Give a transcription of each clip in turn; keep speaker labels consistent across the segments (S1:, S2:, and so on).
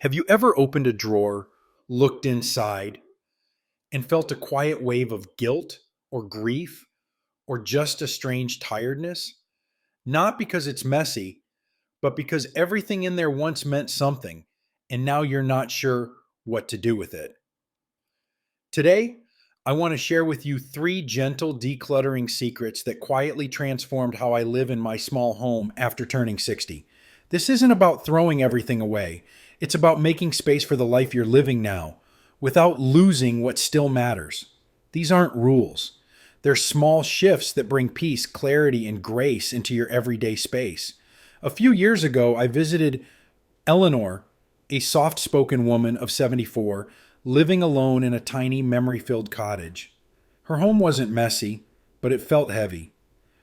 S1: Have you ever opened a drawer, looked inside, and felt a quiet wave of guilt or grief or just a strange tiredness? Not because it's messy, but because everything in there once meant something, and now you're not sure what to do with it. Today, I want to share with you three gentle decluttering secrets that quietly transformed how I live in my small home after turning 60. This isn't about throwing everything away, it's about making space for the life you're living now without losing what still matters. These aren't rules, they're small shifts that bring peace, clarity, and grace into your everyday space. A few years ago, I visited Eleanor, a soft spoken woman of 74, living alone in a tiny memory filled cottage. Her home wasn't messy, but it felt heavy.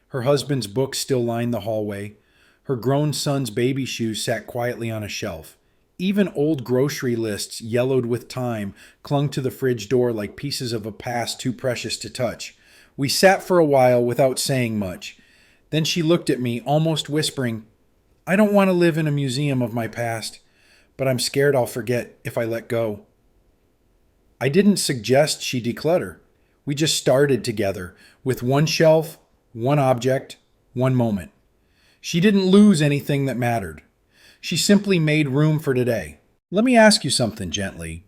S1: Her husband's books still lined the hallway. Her grown son's baby shoes sat quietly on a shelf. Even old grocery lists, yellowed with time, clung to the fridge door like pieces of a past too precious to touch. We sat for a while without saying much. Then she looked at me, almost whispering, "I don't want to live in a museum of my past, but I'm scared I'll forget if I let go." I didn't suggest she declutter. We just started together with one shelf, one object, one moment. She didn't lose anything that mattered. She simply made room for today. Let me ask you something gently.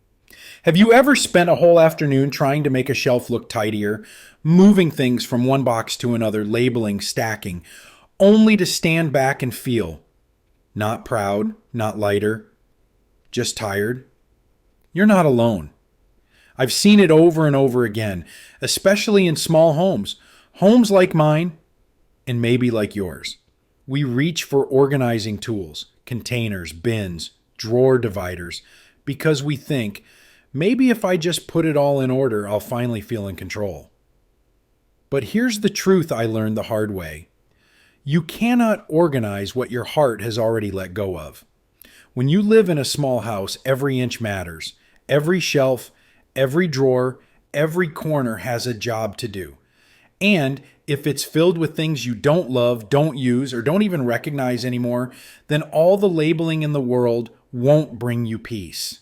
S1: Have you ever spent a whole afternoon trying to make a shelf look tidier, moving things from one box to another, labeling, stacking, only to stand back and feel not proud, not lighter, just tired? You're not alone. I've seen it over and over again, especially in small homes, homes like mine and maybe like yours. We reach for organizing tools, containers, bins, drawer dividers, because we think, maybe if I just put it all in order, I'll finally feel in control. But here's the truth I learned the hard way. You cannot organize what your heart has already let go of. When you live in a small house, every inch matters. Every shelf, every drawer, every corner has a job to do. And if it's filled with things you don't love, don't use, or don't even recognize anymore, then all the labeling in the world won't bring you peace.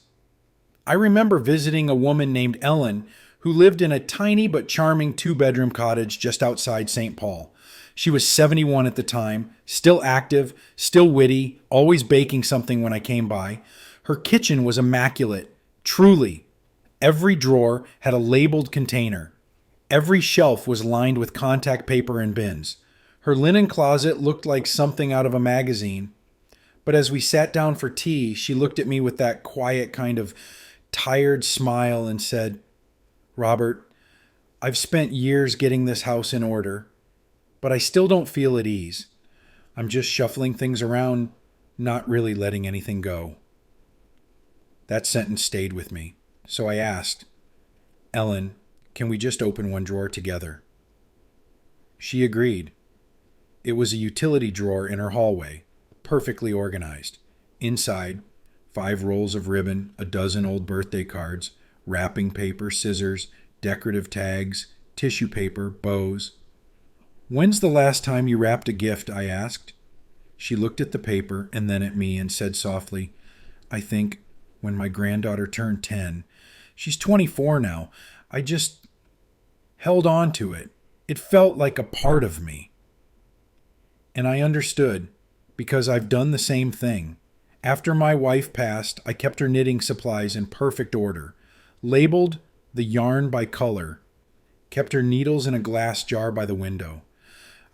S1: I remember visiting a woman named Ellen who lived in a tiny but charming two-bedroom cottage just outside St. Paul. She was 71 at the time, still active, still witty, always baking something when I came by. Her kitchen was immaculate, truly. Every drawer had a labeled container. Every shelf was lined with contact paper and bins. Her linen closet looked like something out of a magazine. But as we sat down for tea, she looked at me with that quiet kind of tired smile and said, "Robert, I've spent years getting this house in order, but I still don't feel at ease. I'm just shuffling things around, not really letting anything go." That sentence stayed with me. So I asked, "Ellen, can we just open one drawer together?" She agreed. It was a utility drawer in her hallway, perfectly organized. Inside, 5 rolls of ribbon, a dozen old birthday cards, wrapping paper, scissors, decorative tags, tissue paper, bows. "When's the last time you wrapped a gift?" I asked. She looked at the paper and then at me and said softly, "I think when my granddaughter turned 10. She's 24 now. I just held on to it. It felt like a part of me." And I understood, because I've done the same thing. After my wife passed, I kept her knitting supplies in perfect order, labeled the yarn by color, kept her needles in a glass jar by the window.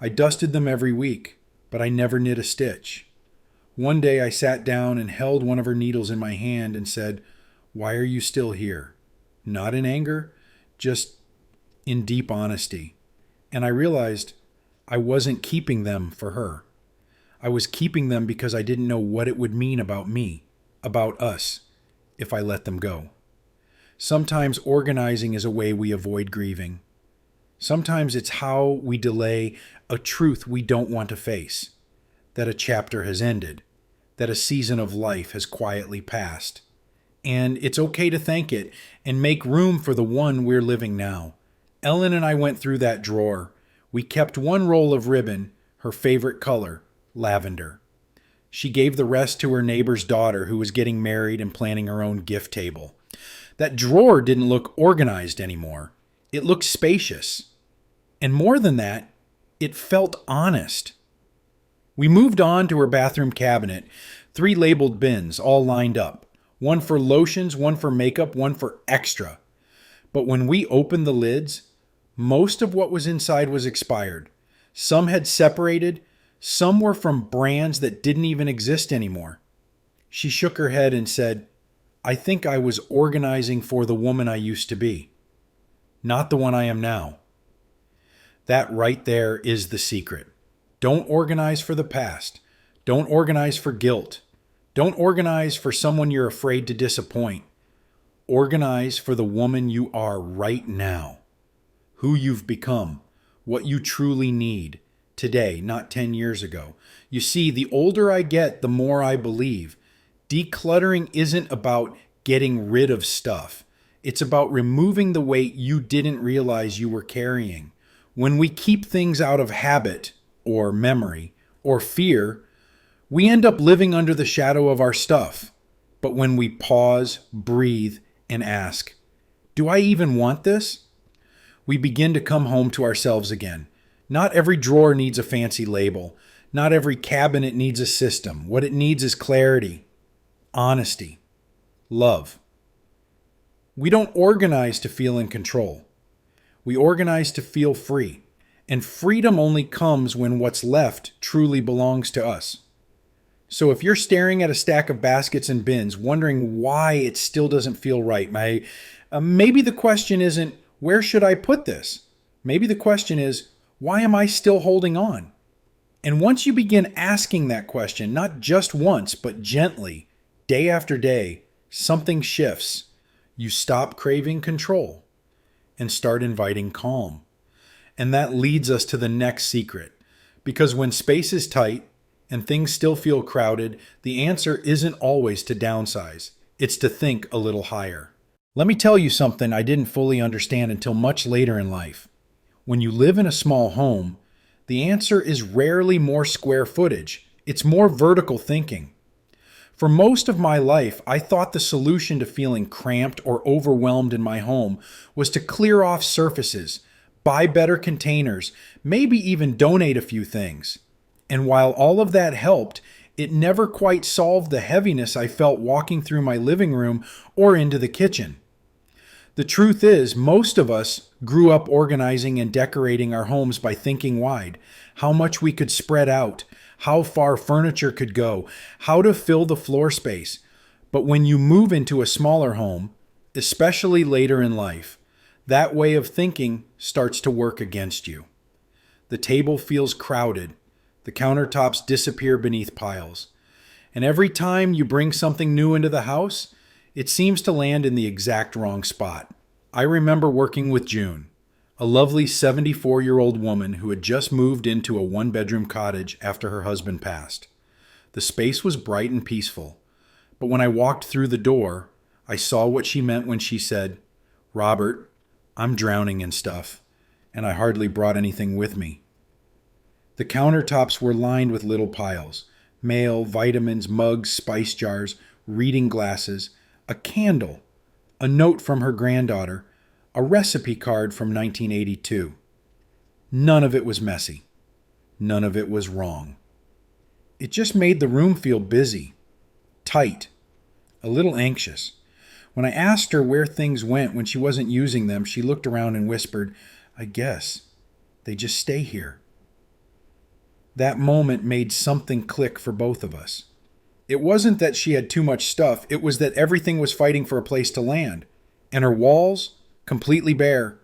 S1: I dusted them every week, but I never knit a stitch. One day I sat down and held one of her needles in my hand and said, "Why are you still here?" Not in anger, just in deep honesty. And I realized I wasn't keeping them for her. I was keeping them because I didn't know what it would mean about me, about us, if I let them go. Sometimes organizing is a way we avoid grieving. Sometimes it's how we delay a truth we don't want to face, that a chapter has ended, that a season of life has quietly passed. And it's okay to thank it and make room for the one we're living now. Ellen and I went through that drawer. We kept one roll of ribbon, her favorite color, lavender. She gave the rest to her neighbor's daughter who was getting married and planning her own gift table. That drawer didn't look organized anymore. It looked spacious. And more than that, it felt honest. We moved on to her bathroom cabinet, 3 labeled bins all lined up. One for lotions, one for makeup, one for extra. But when we opened the lids, most of what was inside was expired. Some had separated, some were from brands that didn't even exist anymore. She shook her head and said, "I think I was organizing for the woman I used to be, not the one I am now." That right there is the secret. Don't organize for the past. Don't organize for guilt. Don't organize for someone you're afraid to disappoint. Organize for the woman you are right now, who you've become, what you truly need today, not 10 years ago. You see, the older I get, the more I believe. Decluttering isn't about getting rid of stuff. It's about removing the weight you didn't realize you were carrying. When we keep things out of habit or memory or fear, we end up living under the shadow of our stuff. But when we pause, breathe, and ask, "Do I even want this?" we begin to come home to ourselves again. Not every drawer needs a fancy label. Not every cabinet needs a system. What it needs is clarity, honesty, love. We don't organize to feel in control. We organize to feel free. And freedom only comes when what's left truly belongs to us. So if you're staring at a stack of baskets and bins, wondering why it still doesn't feel right, maybe the question isn't, where should I put this? Maybe the question is, why am I still holding on? And once you begin asking that question, not just once, but gently, day after day, something shifts. You stop craving control and start inviting calm. And that leads us to the next secret. Because when space is tight and things still feel crowded, the answer isn't always to downsize. It's to think a little higher. Let me tell you something I didn't fully understand until much later in life. When you live in a small home, the answer is rarely more square footage. It's more vertical thinking. For most of my life, I thought the solution to feeling cramped or overwhelmed in my home was to clear off surfaces, buy better containers, maybe even donate a few things. And while all of that helped, it never quite solved the heaviness I felt walking through my living room or into the kitchen. The truth is, most of us grew up organizing and decorating our homes by thinking wide, how much we could spread out, how far furniture could go, how to fill the floor space. But when you move into a smaller home, especially later in life, that way of thinking starts to work against you. The table feels crowded. The countertops disappear beneath piles. And every time you bring something new into the house, it seems to land in the exact wrong spot. I remember working with June, a lovely 74-year-old woman who had just moved into a 1-bedroom cottage after her husband passed. The space was bright and peaceful, but when I walked through the door, I saw what she meant when she said, "Robert, I'm drowning in stuff, and I hardly brought anything with me." The countertops were lined with little piles: mail, vitamins, mugs, spice jars, reading glasses, a candle, a note from her granddaughter, a recipe card from 1982. None of it was messy. None of it was wrong. It just made the room feel busy, tight, a little anxious. When I asked her where things went when she wasn't using them, she looked around and whispered, "I guess they just stay here." That moment made something click for both of us. It wasn't that she had too much stuff, it was that everything was fighting for a place to land. And her walls, completely bare.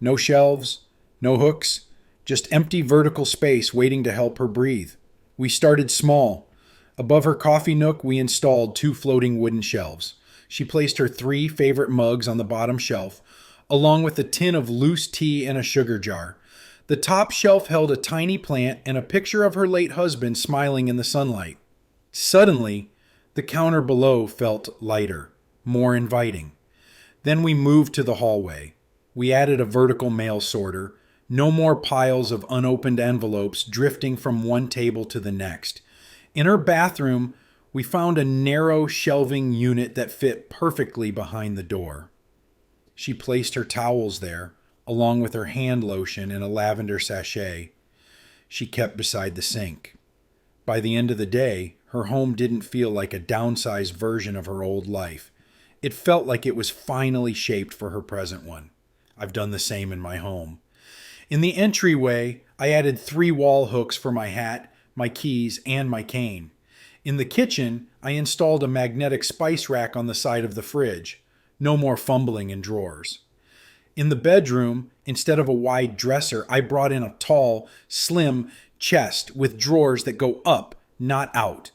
S1: No shelves, no hooks, just empty vertical space waiting to help her breathe. We started small. Above her coffee nook, we installed 2 floating wooden shelves. She placed her 3 favorite mugs on the bottom shelf, along with a tin of loose tea and a sugar jar. The top shelf held a tiny plant and a picture of her late husband smiling in the sunlight. Suddenly, the counter below felt lighter, more inviting. Then we moved to the hallway. We added a vertical mail sorter. No more piles of unopened envelopes drifting from one table to the next. In her bathroom, we found a narrow shelving unit that fit perfectly behind the door. She placed her towels there, along with her hand lotion in a lavender sachet she kept beside the sink. By the end of the day, her home didn't feel like a downsized version of her old life. It felt like it was finally shaped for her present one. I've done the same in my home. In the entryway, I added 3 wall hooks for my hat, my keys, and my cane. In the kitchen, I installed a magnetic spice rack on the side of the fridge. No more fumbling in drawers. In the bedroom, instead of a wide dresser, I brought in a tall, slim chest with drawers that go up, not out.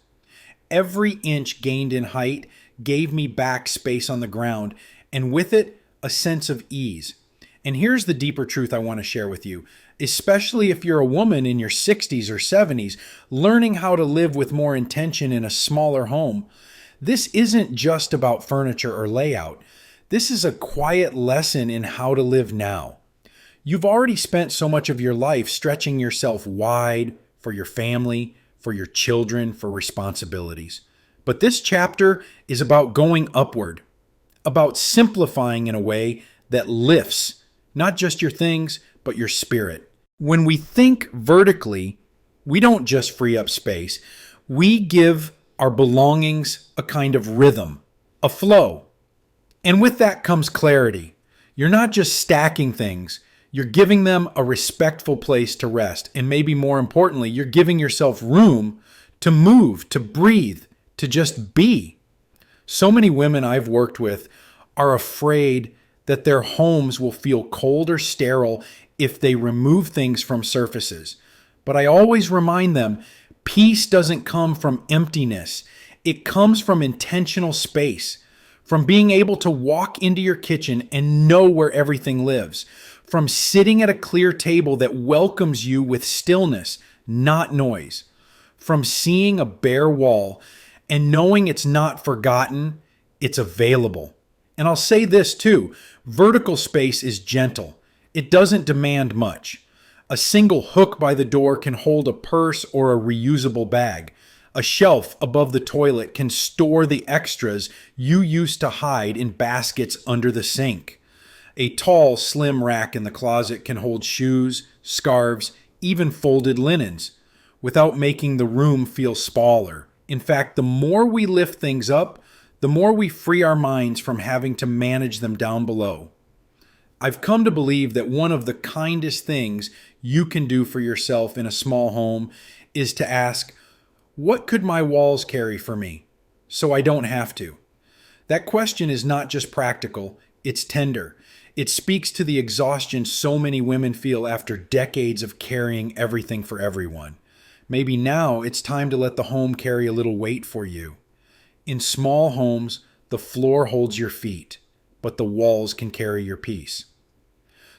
S1: Every inch gained in height gave me back space on the ground, and with it, a sense of ease. And here's the deeper truth I want to share with you, especially if you're a woman in your 60s or 70s, learning how to live with more intention in a smaller home. This isn't just about furniture or layout. This is a quiet lesson in how to live now. You've already spent so much of your life stretching yourself wide for your family, for your children, for responsibilities. But this chapter is about going upward, about simplifying in a way that lifts not just your things, but your spirit. When we think vertically, we don't just free up space. We give our belongings a kind of rhythm, a flow. And with that comes clarity. You're not just stacking things, you're giving them a respectful place to rest. And maybe more importantly, you're giving yourself room to move, to breathe, to just be. So many women I've worked with are afraid that their homes will feel cold or sterile if they remove things from surfaces. But I always remind them, peace doesn't come from emptiness. It comes from intentional space, from being able to walk into your kitchen and know where everything lives, from sitting at a clear table that welcomes you with stillness, not noise, from seeing a bare wall and knowing it's not forgotten, it's available. And I'll say this too, vertical space is gentle. It doesn't demand much. A single hook by the door can hold a purse or a reusable bag. A shelf above the toilet can store the extras you used to hide in baskets under the sink. A tall, slim rack in the closet can hold shoes, scarves, even folded linens, without making the room feel smaller. In fact, the more we lift things up, the more we free our minds from having to manage them down below. I've come to believe that one of the kindest things you can do for yourself in a small home is to ask, what could my walls carry for me so I don't have to? That question is not just practical, it's tender. It speaks to the exhaustion so many women feel after decades of carrying everything for everyone. Maybe now it's time to let the home carry a little weight for you. In small homes, the floor holds your feet, but the walls can carry your peace.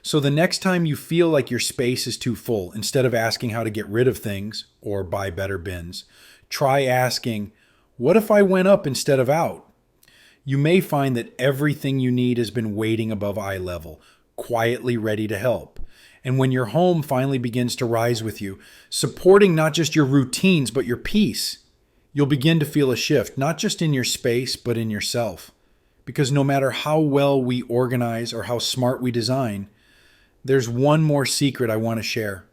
S1: So the next time you feel like your space is too full, instead of asking how to get rid of things or buy better bins, try asking, what if I went up instead of out? You may find that everything you need has been waiting above eye level, quietly ready to help. And when your home finally begins to rise with you, supporting not just your routines, but your peace, you'll begin to feel a shift, not just in your space, but in yourself. Because no matter how well we organize or how smart we design, there's one more secret I want to share.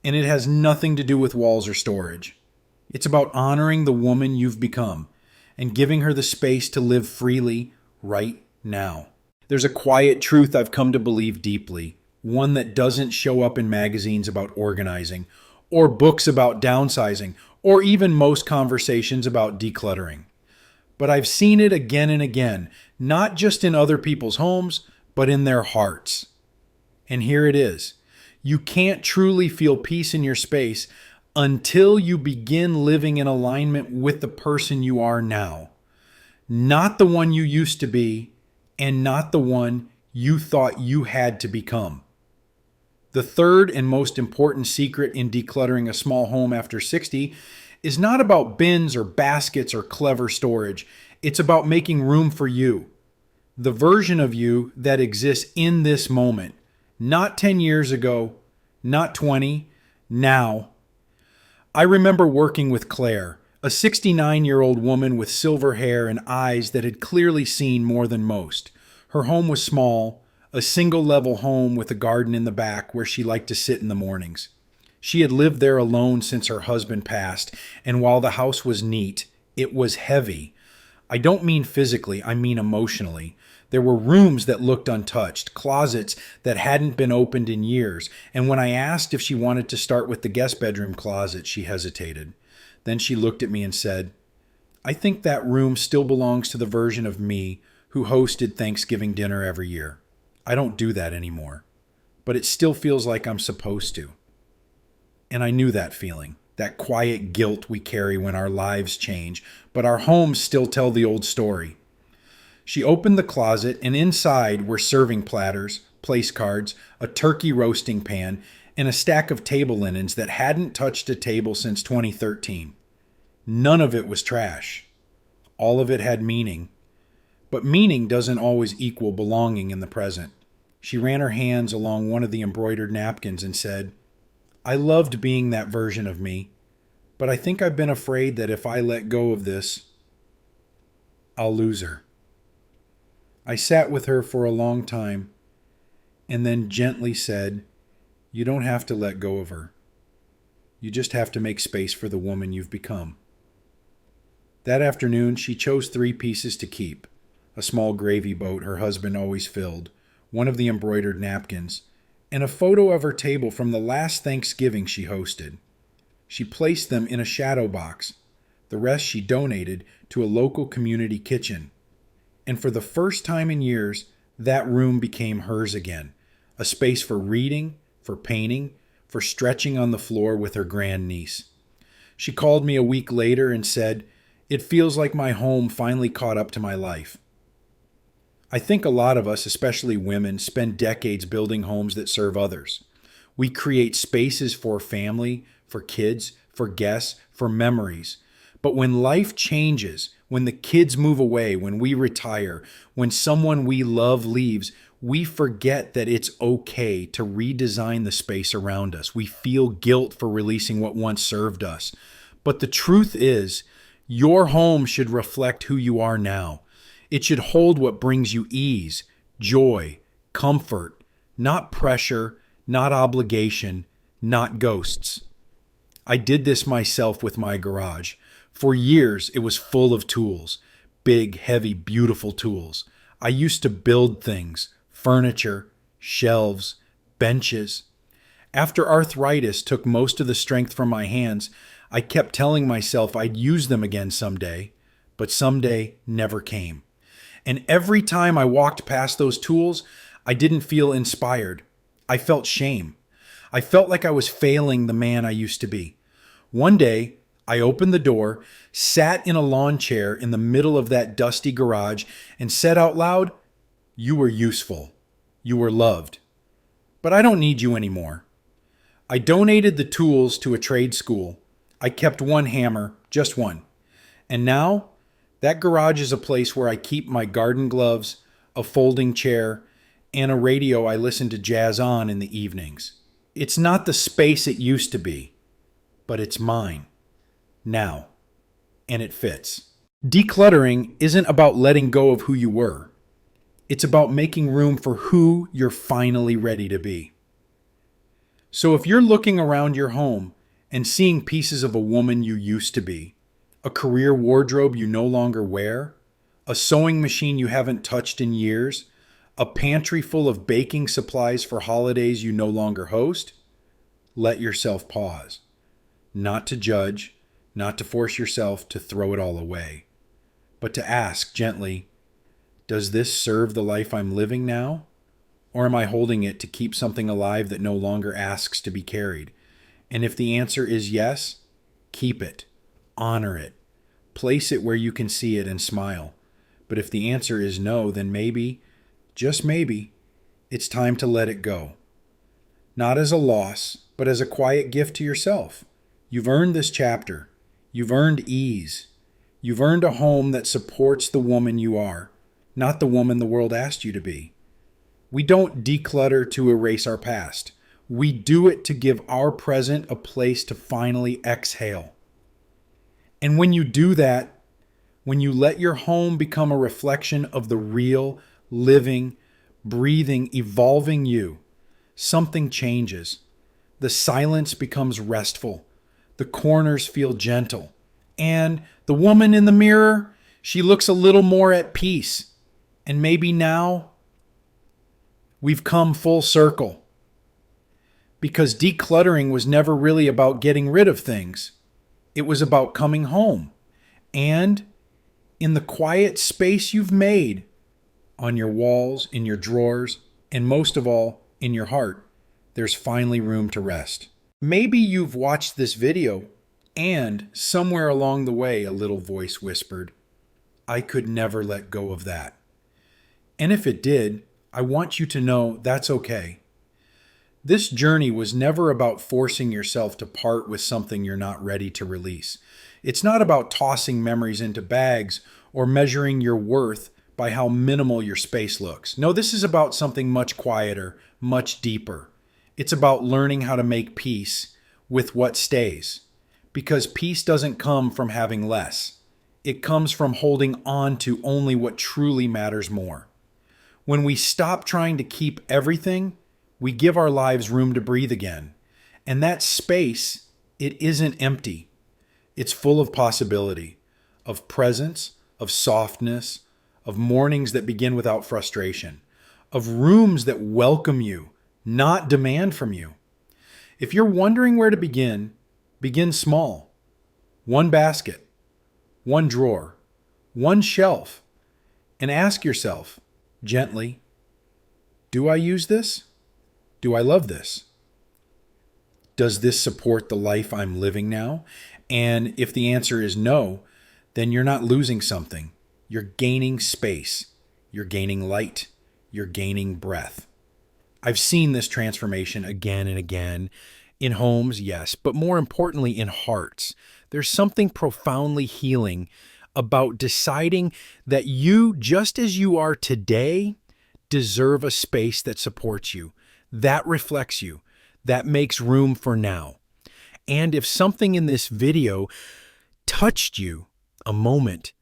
S1: And it has nothing to do with walls or storage. It's about honoring the woman you've become and giving her the space to live freely right now. There's a quiet truth I've come to believe deeply, one that doesn't show up in magazines about organizing, or books about downsizing, or even most conversations about decluttering. But I've seen it again and again, not just in other people's homes, but in their hearts. And here it is. You can't truly feel peace in your space until you begin living in alignment with the person you are now. Not the one you used to be, and not the one you thought you had to become. The third and most important secret in decluttering a small home after 60 is not about bins or baskets or clever storage. It's about making room for you, the version of you that exists in this moment. Not 10 years ago, not 20, now. I remember working with Claire, a 69-year-old woman with silver hair and eyes that had clearly seen more than most. Her home was small, a single-level home with a garden in the back where she liked to sit in the mornings. She had lived there alone since her husband passed, and while the house was neat, it was heavy. I don't mean physically, I mean emotionally. There were rooms that looked untouched, closets that hadn't been opened in years, and when I asked if she wanted to start with the guest bedroom closet, she hesitated. Then she looked at me and said, "I think that room still belongs to the version of me who hosted Thanksgiving dinner every year. I don't do that anymore, but it still feels like I'm supposed to." And I knew that feeling, that quiet guilt we carry when our lives change, but our homes still tell the old story. She opened the closet, and inside were serving platters, place cards, a turkey roasting pan, and a stack of table linens that hadn't touched a table since 2013. None of it was trash. All of it had meaning. But meaning doesn't always equal belonging in the present. She ran her hands along one of the embroidered napkins and said, "I loved being that version of me, but I think I've been afraid that if I let go of this, I'll lose her." I sat with her for a long time and then gently said, "You don't have to let go of her. You just have to make space for the woman you've become." That afternoon, she chose 3 pieces to keep: a small gravy boat her husband always filled, one of the embroidered napkins, and a photo of her table from the last Thanksgiving she hosted. She placed them in a shadow box. The rest she donated to a local community kitchen. And for the first time in years, that room became hers again, a space for reading, for painting, for stretching on the floor with her grandniece. She called me a week later and said, "It feels like my home finally caught up to my life." I think a lot of us, especially women, spend decades building homes that serve others. We create spaces for family, for kids, for guests, for memories. But when life changes, when the kids move away, when we retire, when someone we love leaves, we forget that it's okay to redesign the space around us. We feel guilt for releasing what once served us. But the truth is, your home should reflect who you are now. It should hold what brings you ease, joy, comfort, not pressure, not obligation, not ghosts. I did this myself with my garage. For years, it was full of tools, big, heavy, beautiful tools. I used to build things, furniture, shelves, benches. After arthritis took most of the strength from my hands, I kept telling myself I'd use them again someday, but someday never came. And every time I walked past those tools, I didn't feel inspired. I felt shame. I felt like I was failing the man I used to be. One day, I opened the door, sat in a lawn chair in the middle of that dusty garage, and said out loud, "You were useful. You were loved. But I don't need you anymore." I donated the tools to a trade school. I kept one hammer, just one. And now, that garage is a place where I keep my garden gloves, a folding chair, and a radio I listen to jazz on in the evenings. It's not the space it used to be, but it's mine. Now. And it fits. Decluttering isn't about letting go of who you were. It's about making room for who you're finally ready to be. So if you're looking around your home and seeing pieces of a woman you used to be, a career wardrobe you no longer wear, a sewing machine you haven't touched in years, a pantry full of baking supplies for holidays you no longer host, let yourself pause. Not to judge, not to force yourself to throw it all away, but to ask gently, does this serve the life I'm living now? Or am I holding it to keep something alive that no longer asks to be carried? And if the answer is yes, keep it, honor it, place it where you can see it and smile. But if the answer is no, then maybe, just maybe, it's time to let it go. Not as a loss, but as a quiet gift to yourself. You've earned this chapter. You've earned ease. You've earned a home that supports the woman you are, not the woman the world asked you to be. We don't declutter to erase our past. We do it to give our present a place to finally exhale. And when you do that, when you let your home become a reflection of the real, living, breathing, evolving you, something changes. The silence becomes restful. The corners feel gentle. And the woman in the mirror, she looks a little more at peace. And maybe now we've come full circle. Because decluttering was never really about getting rid of things. It was about coming home. And in the quiet space you've made, on your walls, in your drawers, and most of all, in your heart, there's finally room to rest. Maybe you've watched this video and somewhere along the way a little voice whispered, I could never let go of that. And if it did, I want you to know that's okay. This journey was never about forcing yourself to part with something you're not ready to release. It's not about tossing memories into bags or measuring your worth by how minimal your space looks. No, this is about something much quieter, much deeper. It's about learning how to make peace with what stays. Because peace doesn't come from having less. It comes from holding on to only what truly matters more. When we stop trying to keep everything, we give our lives room to breathe again. And that space, it isn't empty. It's full of possibility, of presence, of softness, of mornings that begin without frustration, of rooms that welcome you, not demand from you. If you're wondering where to begin, begin small. One basket, one drawer, one shelf, and ask yourself, gently, do I use this? Do I love this? Does this support the life I'm living now? And if the answer is no, then you're not losing something. You're gaining space. You're gaining light. You're gaining breath. I've seen this transformation again and again in homes, yes, but more importantly in hearts. There's something profoundly healing about deciding that you, just as you are today, deserve a space that supports you, that reflects you, that makes room for now. And if something in this video touched you, a moment,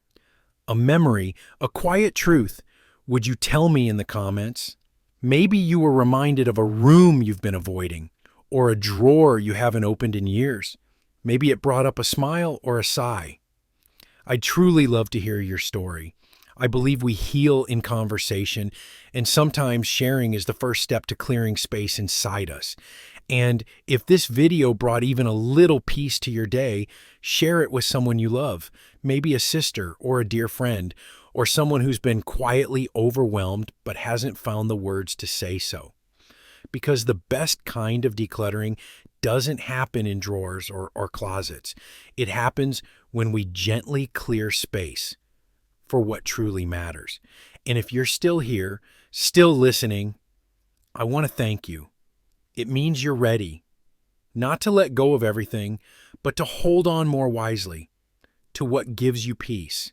S1: a memory, a quiet truth, would you tell me in the comments? Maybe you were reminded of a room you've been avoiding, or a drawer you haven't opened in years. Maybe it brought up a smile or a sigh. I'd truly love to hear your story. I believe we heal in conversation, and sometimes sharing is the first step to clearing space inside us. And if this video brought even a little peace to your day, share it with someone you love, maybe a sister or a dear friend, or someone who's been quietly overwhelmed but hasn't found the words to say so. Because the best kind of decluttering doesn't happen in drawers or closets. It happens when we gently clear space for what truly matters. And if you're still here, still listening, I want to thank you. It means you're ready, not to let go of everything, but to hold on more wisely to what gives you peace.